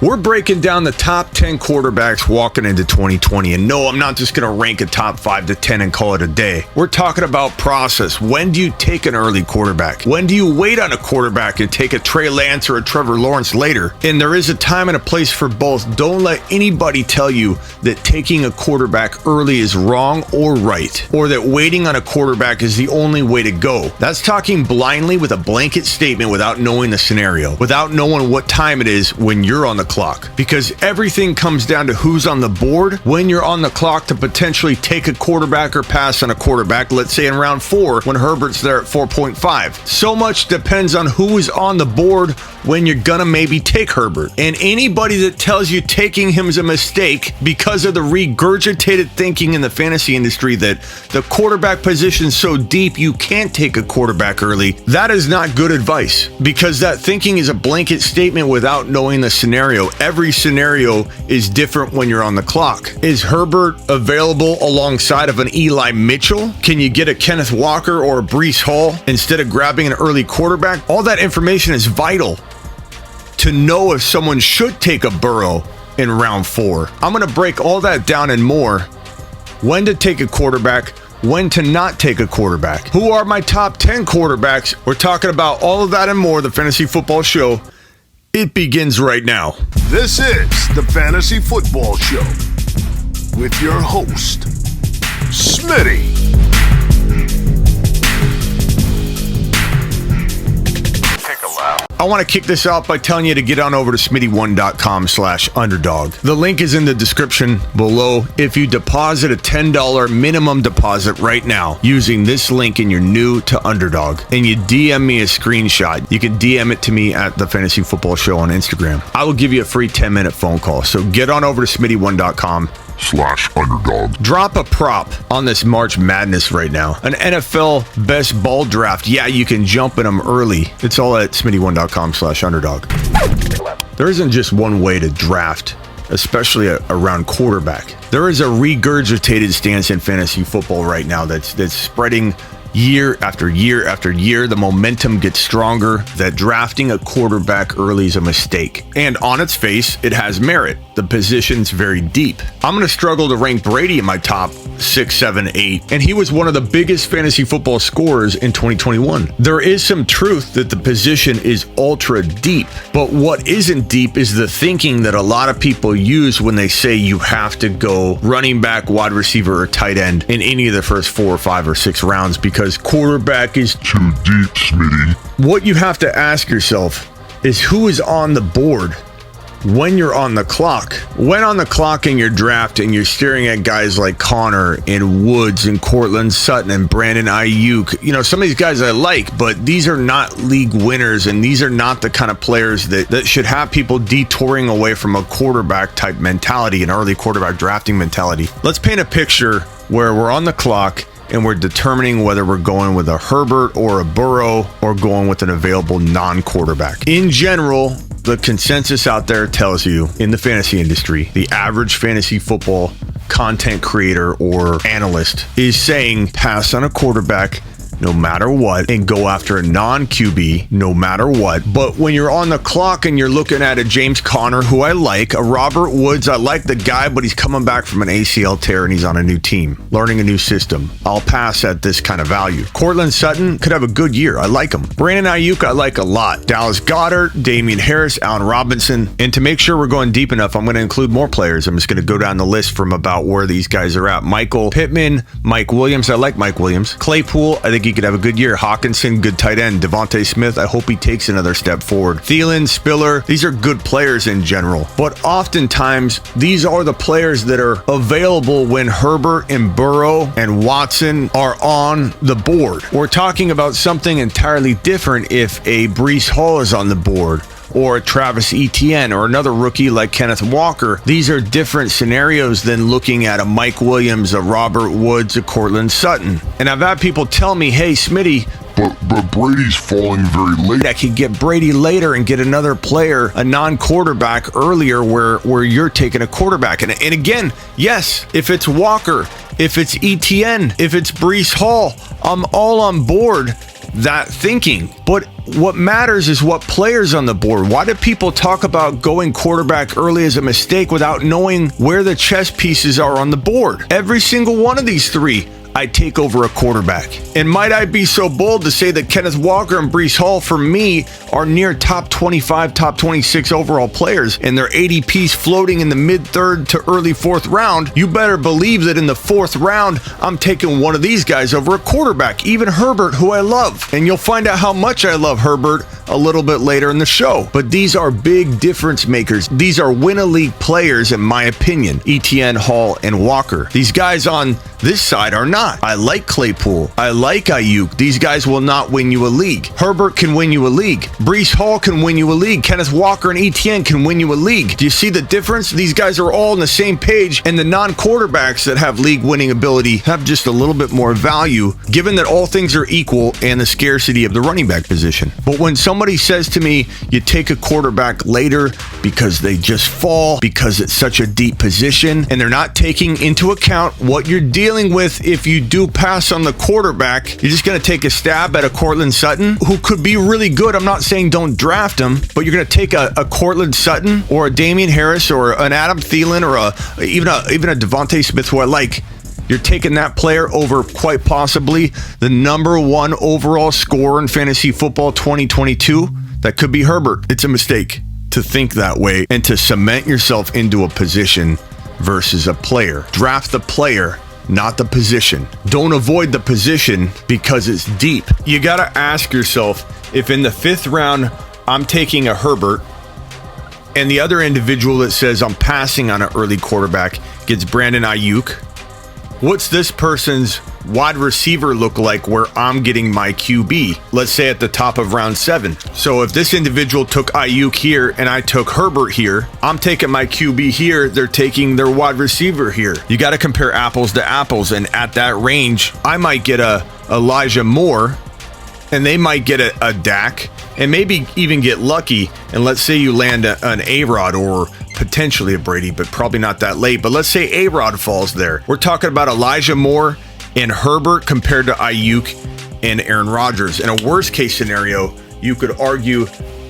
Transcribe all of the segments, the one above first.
We're breaking down the top 10 quarterbacks walking into 2020. And no, I'm not just going to rank a top 5 to 10 and call it a day. We're talking about process. When do you take an early quarterback? When do you wait on a quarterback and take a Trey Lance or a Trevor Lawrence later? And there is a time and a place for both. Don't let anybody tell you that taking a quarterback early is wrong or right, or that waiting on a quarterback is the only way to go. That's talking blindly with a blanket statement without knowing the scenario, without knowing what time it is when you're on the clock, because everything comes down to who's on the board when you're on the clock to potentially take a quarterback or pass on a quarterback, let's say in round 4 when Herbert's there at 4.5. So much depends on who is on the board when you're gonna maybe take Herbert. And anybody that tells you taking him is a mistake because of the regurgitated thinking in the fantasy industry that the quarterback position's so deep you can't take a quarterback early, that is not good advice, because that thinking is a blanket statement without knowing the scenario. Every scenario is different when you're on the clock. Is Herbert available alongside of an Eli Mitchell? Can you get a Kenneth Walker or a Breece Hall instead of grabbing an early quarterback? All that information is vital to know if someone should take a Burrow in round 4. I'm going to break all that down and more. When to take a quarterback, when to not take a quarterback. Who are my top 10 quarterbacks? We're talking about all of that and more. The Fantasy Football Show. It begins right now. This is the Fantasy Football Show with your host, Smitty. I want to kick this out by telling you to get on over to smitty1.com/underdog. The link is in the description below. If you deposit a $10 minimum deposit right now using this link and you're new to Underdog and you DM me a screenshot, you can DM it to me at the Fantasy Football Show on Instagram. I will give you a free 10-minute phone call. So get on over to smitty1.com/underdog. Drop a prop on this March Madness right now. An NFL best ball draft. Yeah, you can jump in them early. It's all at smitty1.com/underdog. There isn't just one way to draft, especially around quarterback. There is a regurgitated stance in fantasy football right now that's spreading year after year after year. The momentum gets stronger that drafting a quarterback early is a mistake. And on its face, it has merit. The position's very deep. I'm going to struggle to rank Brady in my top 6, 7, 8. And he was one of the biggest fantasy football scorers in 2021. There is some truth that the position is ultra deep. But what isn't deep is the thinking that a lot of people use when they say you have to go running back, wide receiver, or tight end in any of the first 4 or 5 or 6 rounds because quarterback is too deep, Smitty. What you have to ask yourself is who is on the board when you're on the clock. When on the clock in your draft and you're staring at guys like Connor and Woods and Cortland Sutton and Brandon Ayuk, you know, some of these guys I like, but these are not league winners and these are not the kind of players that should have people detouring away from a quarterback type mentality, an early quarterback drafting mentality. Let's paint a picture where we're on the clock and we're determining whether we're going with a Herbert or a Burrow or going with an available non-quarterback. In general, the consensus out there tells you in the fantasy industry, the average fantasy football content creator or analyst is saying pass on a quarterback no matter what and go after a non-QB no matter what. But when you're on the clock and you're looking at a James Conner, who I like, a Robert Woods, I like the guy, but he's coming back from an ACL tear and he's on a new team, learning a new system. I'll pass at this kind of value. Cortland Sutton could have a good year. I like him. Brandon Ayuk, I like a lot. Dallas Goedert, Damian Harris, Allen Robinson. And to make sure we're going deep enough, I'm going to include more players. I'm just going to go down the list from about where these guys are at. Michael Pittman, Mike Williams. I like Mike Williams. Claypool, I think he could have a good year. Hawkinson, good tight end. Devontae Smith, I hope he takes another step forward. Thielen, Spiller, these are good players in general. But oftentimes, these are the players that are available when Herbert and Burrow and Watson are on the board. We're talking about something entirely different if a Breece Hall is on the board, or a Travis Etienne, or another rookie like Kenneth Walker. These are different scenarios than looking at a Mike Williams, a Robert Woods, a Cortland Sutton. And I've had people tell me, hey, Smitty, But Brady's falling very late. I could get Brady later and get another player, a non-quarterback earlier where you're taking a quarterback. And again, yes, if it's Walker, if it's Etienne, if it's Breece Hall, I'm all on board that thinking. But what matters is what players on the board. Why do people talk about going quarterback early as a mistake without knowing where the chess pieces are on the board? Every single one of these three I take over a quarterback. And might I be so bold to say that Kenneth Walker and Breece Hall, for me, are near top 25, top 26 overall players, and their ADPs floating in the mid-third to early fourth round. You better believe that in the fourth round, I'm taking one of these guys over a quarterback, even Herbert, who I love. And you'll find out how much I love Herbert a little bit later in the show. But these are big difference makers. These are win-a-league players, in my opinion. Etienne, Hall, and Walker. These guys on this side are not. I like Claypool. I like Ayuk. These guys will not win you a league. Herbert can win you a league. Breece Hall can win you a league. Kenneth Walker and Etienne can win you a league. Do you see the difference? These guys are all on the same page, and the non-quarterbacks that have league winning ability have just a little bit more value, given that all things are equal and the scarcity of the running back position. But when somebody says to me, you take a quarterback later because they just fall, because it's such a deep position, and they're not taking into account what you're dealing with if you do pass on the quarterback, you're just going to take a stab at a Courtland Sutton, who could be really good. I'm not saying don't draft him, but you're going to take a Courtland Sutton or a Damian Harris or an Adam Thielen or even a Devontae Smith, who I like. You're taking that player over quite possibly the number one overall scorer in fantasy football 2022. That could be Herbert. It's a mistake to think that way and to cement yourself into a position versus a player. Draft the player, not the position. Don't avoid the position because it's deep. You got to ask yourself, if in the fifth round I'm taking a Herbert and the other individual that says I'm passing on an early quarterback gets Brandon Ayuk, what's this person's wide receiver look like where I'm getting my QB? Let's say at the top of round 7. So if this individual took Ayuk here and I took Herbert here, I'm taking my QB here, they're taking their wide receiver here. You got to compare apples to apples, and at that range, I might get a Elijah Moore and they might get a Dak and maybe even get lucky. And let's say you land an A-Rod or potentially a Brady, but probably not that late. But let's say A-Rod falls there. We're talking about Elijah Moore and Herbert compared to Ayuk and Aaron Rodgers. In a worst case scenario, you could argue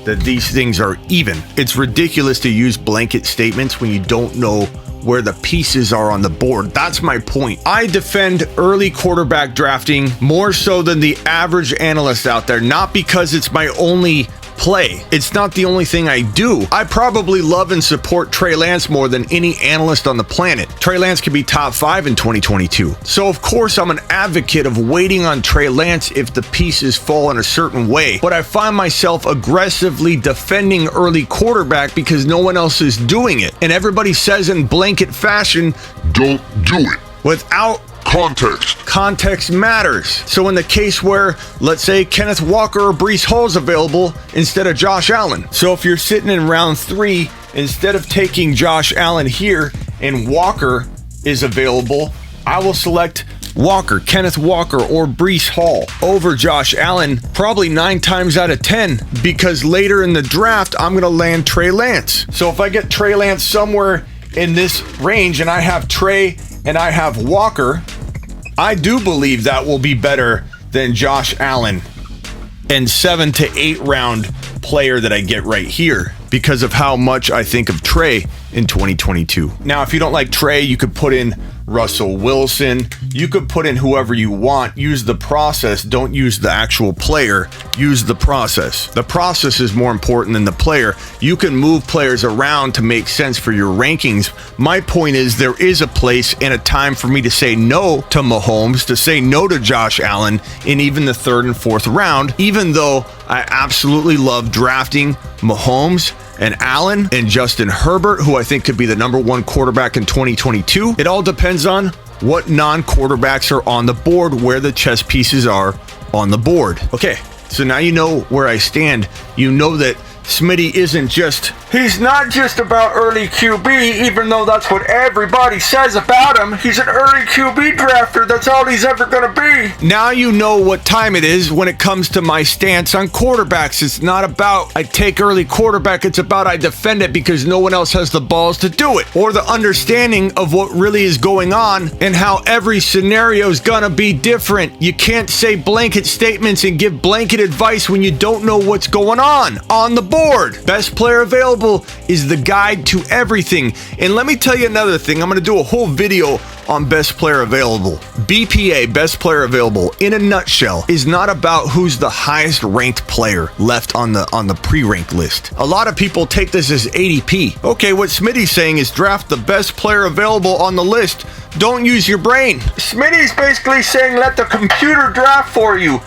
that these things are even. It's ridiculous to use blanket statements when you don't know where the pieces are on the board. That's my point. I defend early quarterback drafting more so than the average analyst out there, not because it's my only play. It's not the only thing I do. I probably love and support Trey Lance more than any analyst on the planet. Trey Lance could be top 5 in 2022. So of course I'm an advocate of waiting on Trey Lance if the pieces fall in a certain way. But I find myself aggressively defending early quarterback because no one else is doing it. And everybody says in blanket fashion, Don't do it. without Context. context matters. So in the case where, let's say, Kenneth Walker or Breece Hall is available instead of Josh Allen. So if you're sitting in round 3, instead of taking Josh Allen here and Walker is available, I will select Walker, Kenneth Walker, or Breece Hall over Josh Allen probably 9 times out of 10, because later in the draft, I'm going to land Trey Lance. So if I get Trey Lance somewhere in this range and I have Trey and I have Walker, I do believe that will be better than Josh Allen and 7 to 8 round player that I get right here because of how much I think of Trey in 2022. Now, if you don't like Trey, you could put in Russell Wilson. You could put in whoever you want. Use the process. Don't use the actual player. Use the process. The process is more important than the player. You can move players around to make sense for your rankings. My point is there is a place and a time for me to say no to Mahomes, to say no to Josh Allen in even the 3rd and 4th round, even though I absolutely love drafting Mahomes and Allen and Justin Herbert, who I think could be the number 1 quarterback in 2022. It all depends on what non-quarterbacks are on the board, where the chess pieces are on the board. Okay, so now you know where I stand. You know that Smitty isn't just He's not just about early QB, even though that's what everybody says about him. He's an early QB drafter. That's all he's ever going to be. Now you know what time it is when it comes to my stance on quarterbacks. It's not about I take early quarterback. It's about I defend it because no one else has the balls to do it, or the understanding of what really is going on and how every scenario is going to be different. You can't say blanket statements and give blanket advice when you don't know what's going on the board. Best player available is the guide to everything. And let me tell you another thing. I'm going to do a whole video on best player available. BPA, best player available, in a nutshell, is not about who's the highest ranked player left on the pre-ranked list. A lot of people take this as ADP. Okay, what Smitty's saying is draft the best player available on the list. Don't use your brain. Smitty's basically saying let the computer draft for you.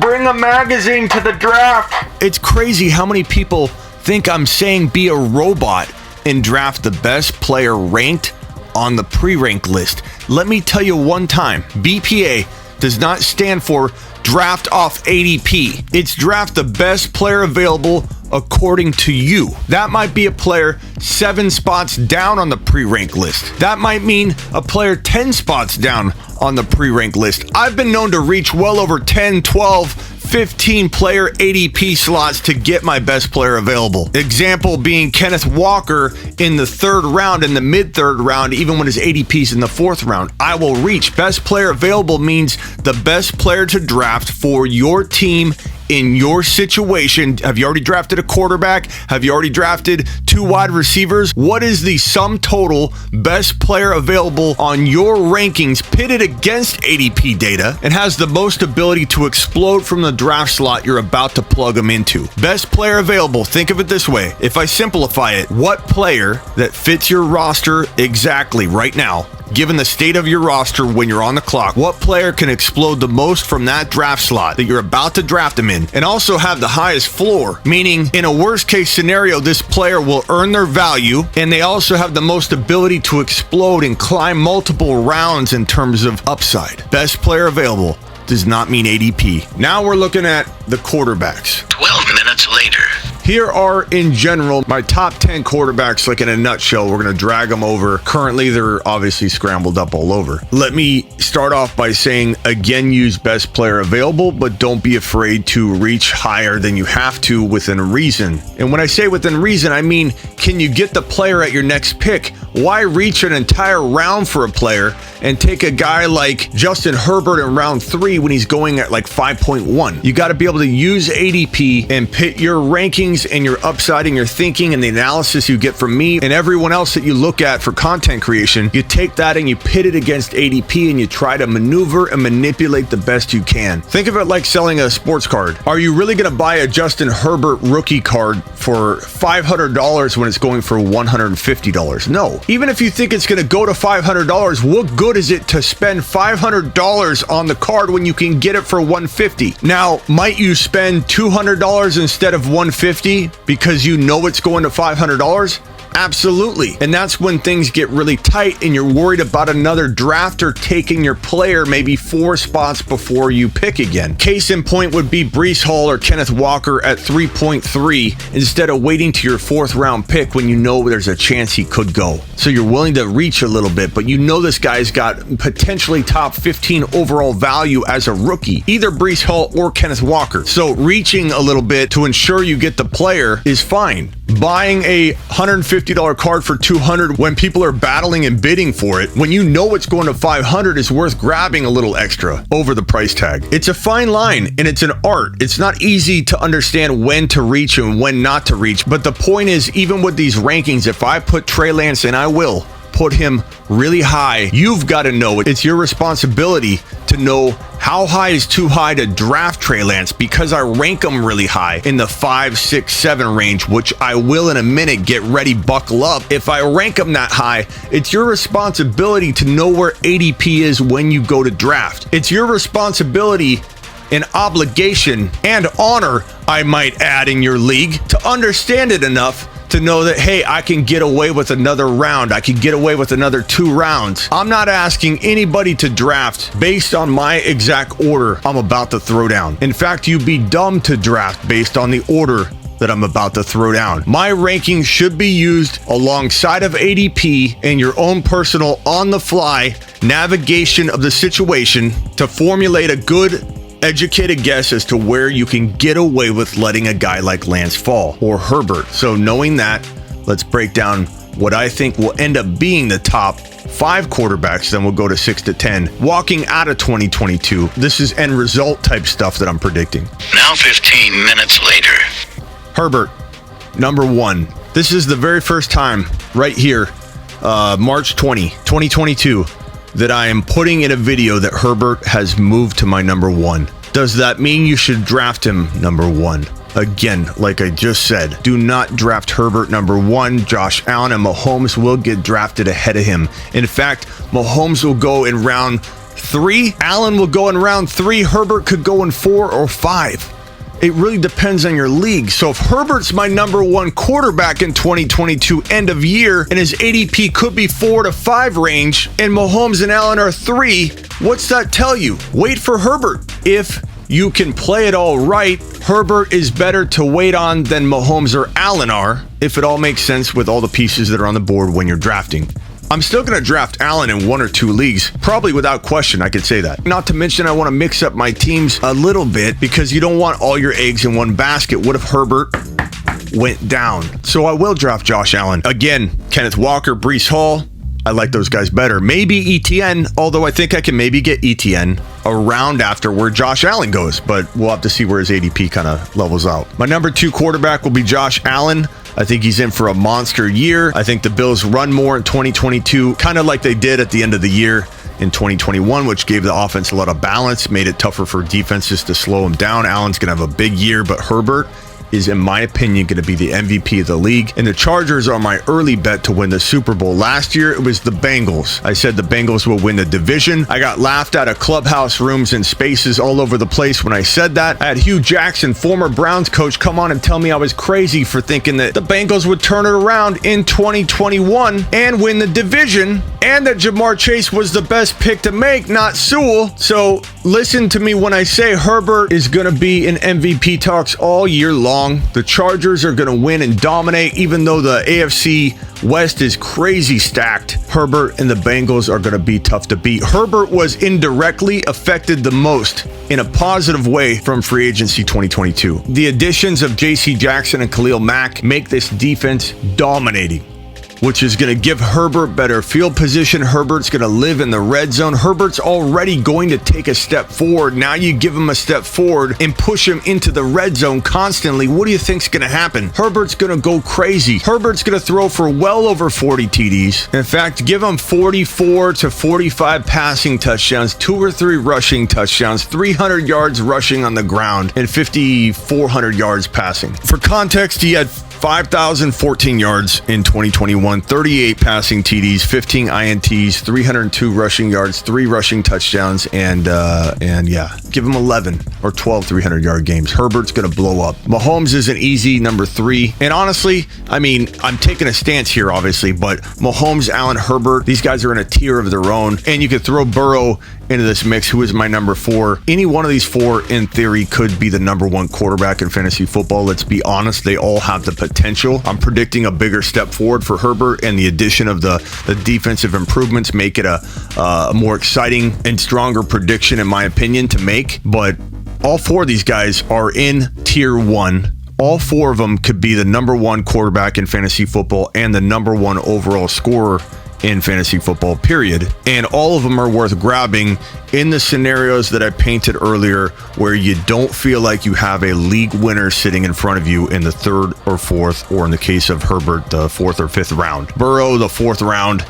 Bring a magazine to the draft. It's crazy how many people think I'm saying be a robot and draft the best player ranked on the pre-ranked list. Let me tell you one time, BPA does not stand for draft off ADP. It's draft the best player available according to you. That might be a player 7 spots down on the pre-ranked list. That might mean a player 10 spots down on the pre-ranked list. I've been known to reach well over 10, 12, 15 player ADP slots to get my best player available. Example being Kenneth Walker in the 3rd round, in the mid-3rd round, even when his ADP's in the 4th round. I will reach. Best player available means the best player to draft for your team in your situation. Have you already drafted a quarterback? Have you already drafted 2 wide receivers? What is the sum total best player available on your rankings pitted against ADP data and has the most ability to explode from the draft slot you're about to plug them into? Best player available. Think of it this way. If I simplify it, what player that fits your roster exactly right now, given the state of your roster when you're on the clock, what player can explode the most from that draft slot that you're about to draft them in and also have the highest floor? Meaning, in a worst case scenario, this player will earn their value and they also have the most ability to explode and climb multiple rounds in terms of upside. Best player available does not mean ADP. Now we're looking at the quarterbacks. 12 minutes later. Here are, in general, my top 10 quarterbacks, like in a nutshell. We're going to drag them over. Currently, they're obviously scrambled up all over. Let me start off by saying, again, use best player available, but don't be afraid to reach higher than you have to within reason. And when I say within reason, I mean, can you get the player at your next pick? Why reach an entire round for a player and take a guy like Justin Herbert in round 3 when he's going at like 5.1? You got to be able to use ADP and pit your rankings and your upside and your thinking and the analysis you get from me and everyone else that you look at for content creation. You take that and you pit it against ADP and you try to maneuver and manipulate the best you can. Think of it like selling a sports card. Are you really going to buy a Justin Herbert rookie card for $500 when it's going for $150? No. Even if you think it's going to go to $500, what good is it to spend $500 on the card when you can get it for $150? Now, might you spend $200 instead of $150 because you know it's going to $500? Absolutely. And that's when things get really tight and you're worried about another drafter taking your player maybe 4 spots before you pick again. Case in point would be Breece Hall or Kenneth Walker at 3.3 instead of waiting to your 4th round pick when you know there's a chance he could go. So you're willing to reach a little bit, but you know this guy's got potentially top 15 overall value as a rookie, either Breece Hall or Kenneth Walker. So reaching a little bit to ensure you get the player is fine. Buying a $150 card for $200 when people are battling and bidding for it, when you know it's going to $500, is worth grabbing a little extra over the price tag. It's a fine line and it's an art. It's not easy to understand when to reach and when not to reach. But the point is, even with these rankings, if I put Trey Lance, and I will put him really high, you've got to know it. It's your responsibility to know how high is too high to draft Trey Lance, because I rank him really high in the 5, 6, 7 range, which I will in a minute. Get ready, buckle up. If I rank him that high, it's your responsibility to know where ADP is when you go to draft. It's your responsibility and obligation and honor, I might add, in your league to understand it enough to know that, hey, I can get away with another round. I can get away with another 2 rounds. I'm not asking anybody to draft based on my exact order I'm about to throw down. In fact, you'd be dumb to draft based on the order that I'm about to throw down. My rankings should be used alongside of ADP and your own personal on-the-fly navigation of the situation to formulate a good, educated guess as to where you can get away with letting a guy like Lance fall or Herbert. So knowing that, let's break down what I think will end up being the top 5 quarterbacks, then we'll go to 6 to 10. Walking out of 2022, this is end result type stuff that I'm predicting. Now 15 minutes later. Herbert, number 1. This is the very first time right here, March 20, 2022, that I am putting in a video that Herbert has moved to my number 1. Does that mean you should draft him number 1? Again, like I just said, do not draft Herbert number 1. Josh Allen and Mahomes will get drafted ahead of him. In fact, Mahomes will go in round 3. Allen will go in round 3. Herbert could go in 4 or 5. It really depends on your league. So if Herbert's my number 1 quarterback in 2022 end of year and his ADP could be 4 to 5 range and Mahomes and Allen are 3, what's that tell you? Wait for Herbert. If you can play it all right, Herbert is better to wait on than Mahomes or Allen are, if it all makes sense with all the pieces that are on the board when you're drafting. I'm still going to draft Allen in 1 or 2 leagues, probably without question, I could say that. Not to mention I want to mix up my teams a little bit because you don't want all your eggs in one basket. What if Herbert went down? So I will draft Josh Allen. Again, Kenneth Walker, Breece Hall, I like those guys better. Maybe ETN, although I think I can maybe get ETN around after where Josh Allen goes, but we'll have to see where his ADP kind of levels out. My number 2 quarterback will be Josh Allen. I think he's in for a monster year. I think the Bills run more in 2022, kind of like they did at the end of the year in 2021, which gave the offense a lot of balance, made it tougher for defenses to slow him down. Allen's going to have a big year, but Herbert is, in my opinion, going to be the MVP of the league. And the Chargers are my early bet to win the Super Bowl. Last year, it was the Bengals. I said the Bengals will win the division. I got laughed out of clubhouse rooms and spaces all over the place when I said that. I had Hugh Jackson, former Browns coach, come on and tell me I was crazy for thinking that the Bengals would turn it around in 2021 and win the division, and that Jamar Chase was the best pick to make, not Sewell. So listen to me when I say Herbert is going to be in MVP talks all year long. The Chargers are going to win and dominate, even though the AFC West is crazy stacked. Herbert and the Bengals are going to be tough to beat. Herbert was indirectly affected the most in a positive way from free agency 2022. The additions of J.C. Jackson and Khalil Mack make this defense dominating, which is going to give Herbert better field position. Herbert's going to live in the red zone. Herbert's already going to take a step forward. Now you give him a step forward and push him into the red zone constantly. What do you think's going to happen? Herbert's going to go crazy. Herbert's going to throw for well over 40 TDs. In fact, give him 44 to 45 passing touchdowns, 2 or 3 rushing touchdowns, 300 yards rushing on the ground, and 5,400 yards passing. For context, he had 5,014 yards in 2021, 38 passing TDs, 15 INTs, 302 rushing yards, 3 rushing touchdowns, and yeah, give him 11 or 12 300-yard games. Herbert's going to blow up. Mahomes is an easy number 3. And honestly, I mean, I'm taking a stance here, obviously, but Mahomes, Allen, Herbert, these guys are in a tier of their own. And you could throw Burrow into this mix, who is my number 4. Any one of these 4, in theory, could be the number 1 quarterback in fantasy football. Let's be honest, they all have the potential. I'm predicting a bigger step forward for Herbert, and the addition of the defensive improvements make it a more exciting and stronger prediction, in my opinion, to make. But all 4 of these guys are in tier 1. All 4 of them could be the number 1 quarterback in fantasy football and the number 1 overall scorer in fantasy football, period. And all of them are worth grabbing in the scenarios that I painted earlier, where you don't feel like you have a league winner sitting in front of you in the 3rd or 4th, or in the case of Herbert, the 4th or 5th round. Burrow, the 4th round.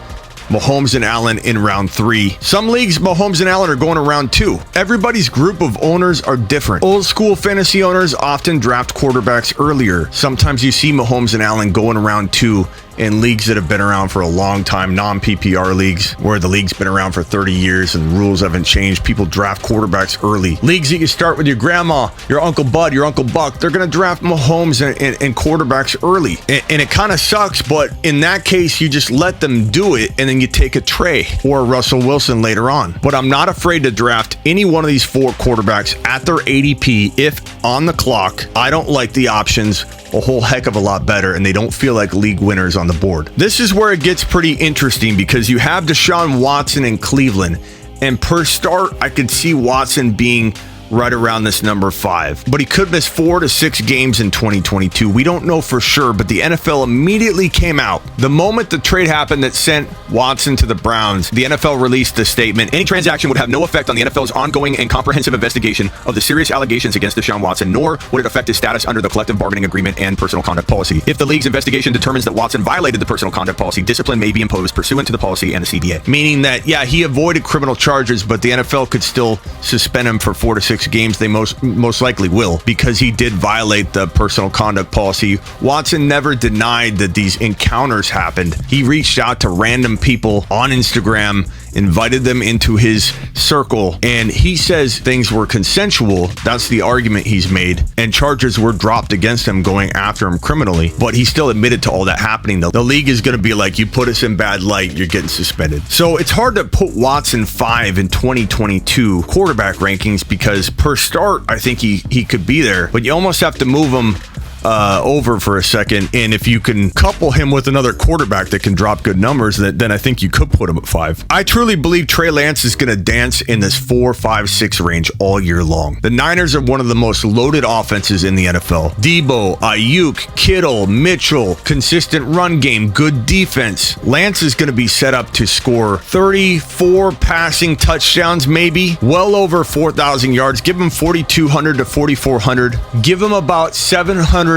Mahomes and Allen in round 3. Some leagues, Mahomes and Allen are going to round 2. Everybody's group of owners are different. Old school fantasy owners often draft quarterbacks earlier. Sometimes you see Mahomes and Allen go in round 2 in leagues that have been around for a long time, non-PPR leagues, where the league's been around for 30 years and the rules haven't changed. People draft quarterbacks early. Leagues that you start with your grandma, your Uncle Bud, your Uncle Buck, they're going to draft Mahomes and quarterbacks early. And it kind of sucks, but in that case, you just let them do it, and then you take a Trey or Russell Wilson later on. But I'm not afraid to draft any one of these 4 quarterbacks at their ADP if on the clock I don't like the options a whole heck of a lot better, and they don't feel like league winners on the board. This is where it gets pretty interesting because you have Deshaun Watson in Cleveland, and per start, I could see Watson being right around this number 5, but he could miss 4 to 6 games in 2022. We don't know for sure, but the NFL immediately came out. The moment the trade happened that sent Watson to the Browns, the NFL released a statement. Any transaction would have no effect on the NFL's ongoing and comprehensive investigation of the serious allegations against Deshaun Watson, nor would it affect his status under the collective bargaining agreement and personal conduct policy. If the league's investigation determines that Watson violated the personal conduct policy, discipline may be imposed pursuant to the policy and the CBA. Meaning that, yeah, he avoided criminal charges, but the NFL could still suspend him for 4 to 6 games. They most likely will, because he did violate the personal conduct policy. Watson never denied that these encounters happened. He reached out to random people on Instagram, invited them into his circle, and he says things were consensual. That's the argument he's made, and charges were dropped against him going after him criminally, but he still admitted to all that happening. The league is going to be like, you put us in bad light, you're getting suspended. So it's hard to put Watson 5 in 2022 quarterback rankings because per start, I think he could be there, but you almost have to move him over for a second, and if you can couple him with another quarterback that can drop good numbers, then I think you could put him at 5. I truly believe Trey Lance is going to dance in this 4, 5, 6 range all year long. The Niners are one of the most loaded offenses in the NFL. Debo, Ayuk, Kittle, Mitchell, consistent run game, good defense. Lance is going to be set up to score 34 passing touchdowns, maybe well over 4,000 yards. Give him 4,200 to 4,400. Give him about 700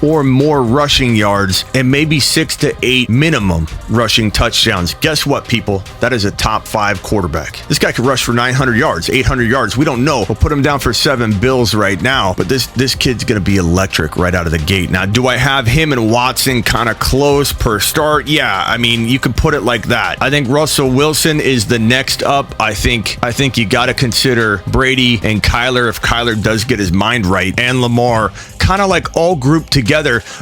or more rushing yards and maybe 6 to 8 minimum rushing touchdowns. Guess what, people? That is a top 5 quarterback. This guy could rush for 900 yards, 800 yards. We don't know. We'll put him down for 7 bills right now, but this kid's going to be electric right out of the gate. Now, do I have him and Watson kind of close per start? Yeah, I mean, you could put it like that. I think Russell Wilson is the next up. I think you got to consider Brady and Kyler if Kyler does get his mind right, and Lamar, kind of like all grouped together.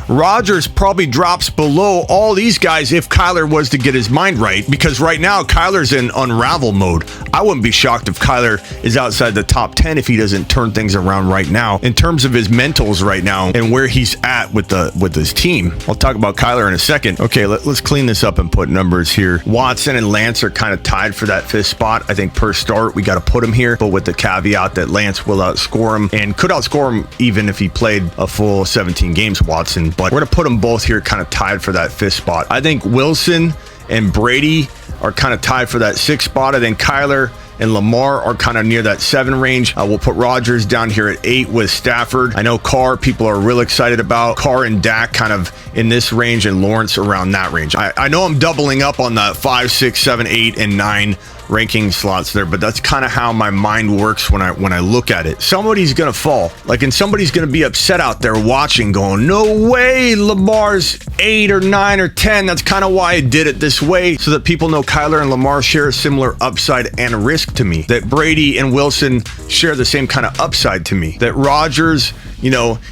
Rodgers probably drops below all these guys if Kyler was to get his mind right, because right now Kyler's in unravel mode. I wouldn't be shocked if Kyler is outside the top 10 if he doesn't turn things around right now in terms of his mentals right now and where he's at with his team. I'll talk about Kyler in a second. Okay, let's clean this up and put numbers here. Watson and Lance are kind of tied for that 5th spot. I think per start we got to put him here, but with the caveat that Lance will outscore him and could outscore him even if he played a full 17 games, Watson. But we're going to put them both here kind of tied for that 5th spot. I think Wilson and Brady are kind of tied for that 6th spot. I think Kyler and Lamar are kind of near that 7 range. We'll put Rodgers down here at 8 with Stafford. I know Carr, people are real excited about. Carr and Dak kind of in this range, and Lawrence around that range. I know I'm doubling up on the 5, 6, 7, 8, and 9 ranking slots there, but that's kind of how my mind works when I look at it. Somebody's gonna fall, and somebody's gonna be upset out there watching, going, no way Lamar's 8 or 9 or 10. That's kind of why I did it this way, so that people know Kyler and Lamar share a similar upside and risk to me, that Brady and Wilson share the same kind of upside to me, that Rodgers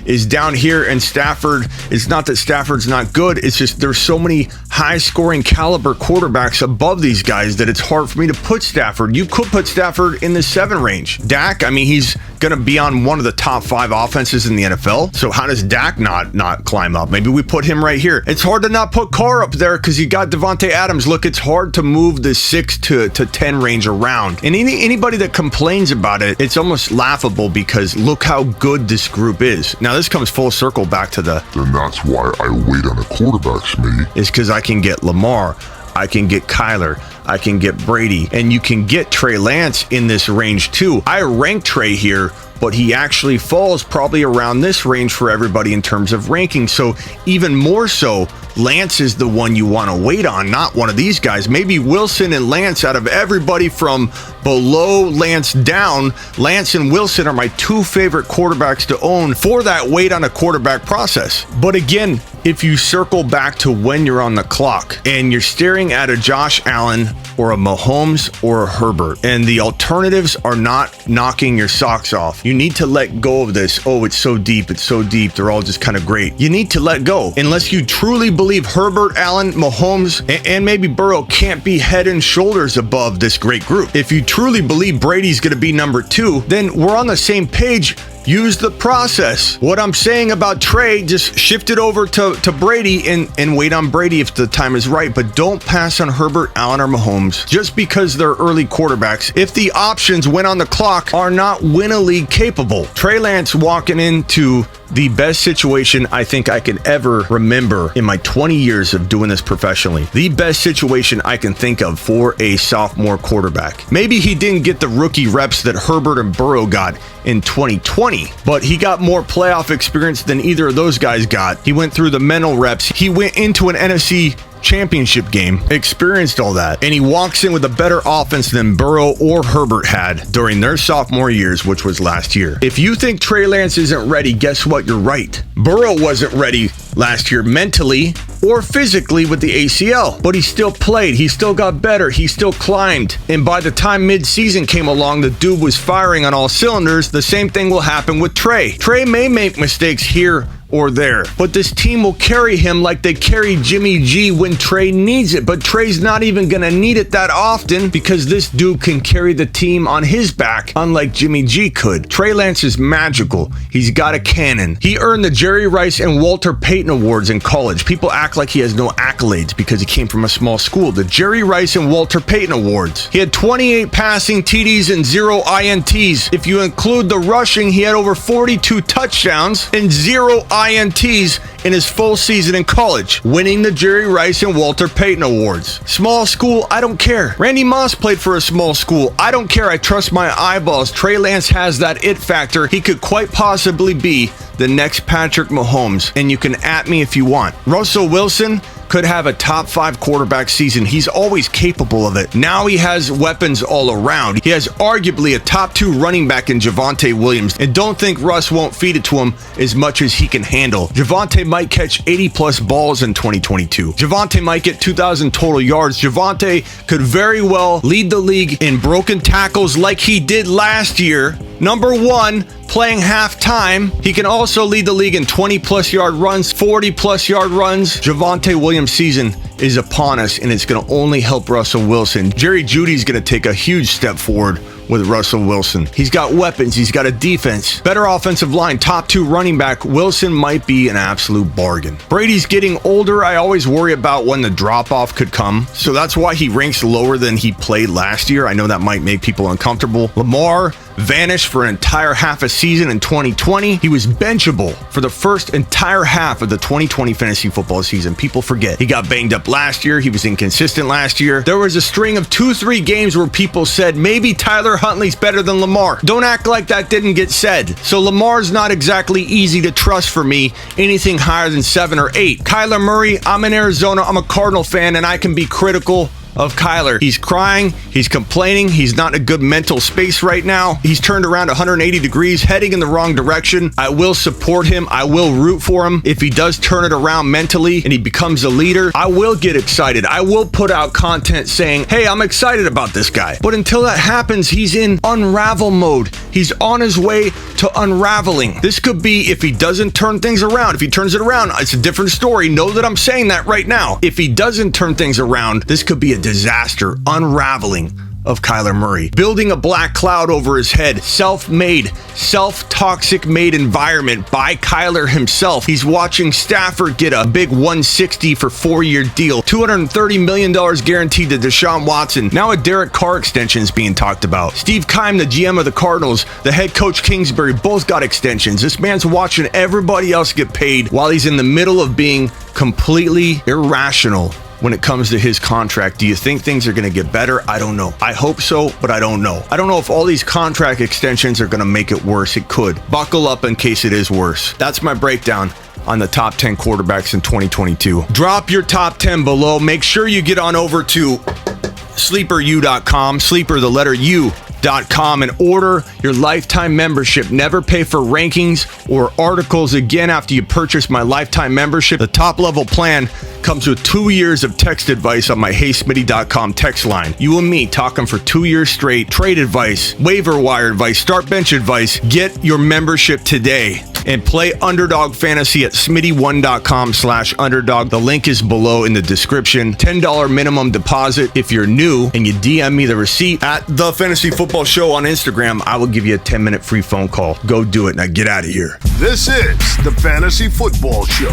is down here, and Stafford, it's not that Stafford's not good, it's just there's so many high scoring caliber quarterbacks above these guys that it's hard for me to put Stafford. You could put Stafford in the 7 range. Dak, I mean, he's going to be on one of the top 5 offenses in the NFL. So how does Dak not climb up? Maybe we put him right here. It's hard to not put Carr up there because you got Devontae Adams. Look, it's hard to move the 6 to 10 range around. And anybody that complains about it, it's almost laughable because look how good this group is. Now, this comes full circle back to Then that's why I wait on a quarterback, Smitty. Is because I can get Lamar, I can get Kyler, I can get Brady, and you can get Trey Lance in this range too. I rank Trey here, but he actually falls probably around this range for everybody in terms of ranking. So even more so, Lance is the one you want to wait on, not one of these guys. Maybe Wilson and Lance, out of everybody from below Lance down, Lance and Wilson are my 2 favorite quarterbacks to own for that wait on a quarterback process. But again, if you circle back to when you're on the clock and you're staring at a Josh Allen or a Mahomes or a Herbert, and the alternatives are not knocking your socks off, you need to let go of this. Oh, it's so deep. They're all just kind of great. You need to let go. Unless you truly believe Herbert, Allen, Mahomes, and maybe Burrow can't be head and shoulders above this great group. If you truly believe Brady's going to be number 2, then we're on the same page. Use the process. What I'm saying about Trey, just shift it over to Brady and wait on Brady if the time is right. But don't pass on Herbert, Allen, or Mahomes just because they're early quarterbacks. If the options when on the clock are not win a league capable. Trey Lance walking into the best situation I think I can ever remember in my 20 years of doing this professionally. The best situation I can think of for a sophomore quarterback. Maybe he didn't get the rookie reps that Herbert and Burrow got in 2020, but he got more playoff experience than either of those guys got. He went through the mental reps. He went into an NFC championship game, experienced all that, and he walks in with a better offense than Burrow or Herbert had during their sophomore years, which was last year. If you think Trey Lance isn't ready, guess what? You're right. Burrow wasn't ready last year mentally or physically with the ACL, but he still played. He still got better. He still climbed. And by the time midseason came along, the dude was firing on all cylinders. The same thing will happen with Trey. Trey may make mistakes here or there, but this team will carry him like they carry Jimmy G when Trey needs it. But Trey's not even gonna need it that often because this dude can carry the team on his back, unlike Jimmy G could. Trey Lance is magical. He's got a cannon. He earned the Jerry Rice and Walter Payton Awards in college. People act like he has no accolades because he came from a small school. The Jerry Rice and Walter Payton Awards. He had 28 passing TDs and 0 INTs. If you include the rushing, he had over 42 touchdowns and 0 INTs in his full season in college, winning the Jerry Rice and Walter Payton Awards. Small school, I don't care. Randy Moss played for a small school. I don't care. I trust my eyeballs. Trey Lance has that it factor. He could quite possibly be the next Patrick Mahomes, and you can at me if you want. Russell Wilson could have a top 5 quarterback season. He's always capable of it. Now he has weapons all around. He has arguably a top 2 running back in Javonte Williams, and don't think Russ won't feed it to him as much as he can handle. Javonte might catch 80 plus balls in 2022. Javonte might get 2,000 total yards. Javonte could very well lead the league in broken tackles like he did last year. Number 1, playing halftime. He can also lead the league in 20 plus yard runs, 40 plus yard runs. Javonte Williams' season is upon us, and it's going to only help Russell Wilson. Jerry Jeudy's going to take a huge step forward with Russell Wilson. He's got weapons. He's got a defense. Better offensive line. Top 2 running back. Wilson might be an absolute bargain. Brady's getting older. I always worry about when the drop-off could come. So that's why he ranks lower than he played last year. I know that might make people uncomfortable. Lamar vanished for an entire half a season in 2020. He was benchable for the first entire half of the 2020 fantasy football season. People forget. He got banged up last year. He was inconsistent last year. There was a string of 2-3 games where people said maybe Tyler Huntley's better than Lamar. Don't act like that didn't get said. So Lamar's not exactly easy to trust for me. Anything higher than 7 or 8. Kyla Murray, I'm in Arizona. I'm a Cardinal fan, and I can be critical of Kyler. He's crying, he's complaining, he's not in a good mental space right now. He's turned around 180 degrees, heading in the wrong direction. I will support him. I will root for him. If he does turn it around mentally and he becomes a leader, I will get excited. I will put out content saying, hey, I'm excited about this guy. But until that happens, he's in unravel mode. He's on his way to unraveling. This could be if he doesn't turn things around. If he turns it around, it's a different story. Know that I'm saying that right now. If he doesn't turn things around, this could be a disaster, unraveling of Kyler Murray. Building a black cloud over his head, self-made, self-toxic made environment by Kyler himself. He's watching Stafford get a big 160 for 4-year deal, $230 million guaranteed to Deshaun Watson. Now a Derek Carr extension is being talked about. Steve Keim, the GM of the Cardinals, the head coach Kingsbury, both got extensions. This man's watching everybody else get paid while he's in the middle of being completely irrational when it comes to his contract. Do you think things are going to get better? I don't know. I hope so, but I don't know. I don't know if all these contract extensions are going to make it worse. It could. Buckle up in case it is worse. That's my breakdown on the top 10 quarterbacks in 2022. Drop your top 10 below. Make sure you get on over to sleeperu.com, sleeper the letter U.com, and order your lifetime membership. Never pay for rankings or articles again after you purchase my lifetime membership. The top level plan comes with 2 years of text advice on my HeySmitty.com text line. You and me talking for 2 years straight. Trade advice, waiver wire advice, start bench advice. Get your membership today. and play Underdog Fantasy at smitty1.com/underdog. The link is below in the description. $10 minimum deposit. If you're new and you DM me the receipt at The Fantasy Football Show on Instagram, I will give you a 10-minute free phone call. Go do it. Now get out of here. This is the Fantasy Football Show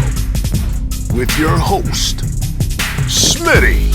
with your host, Smitty.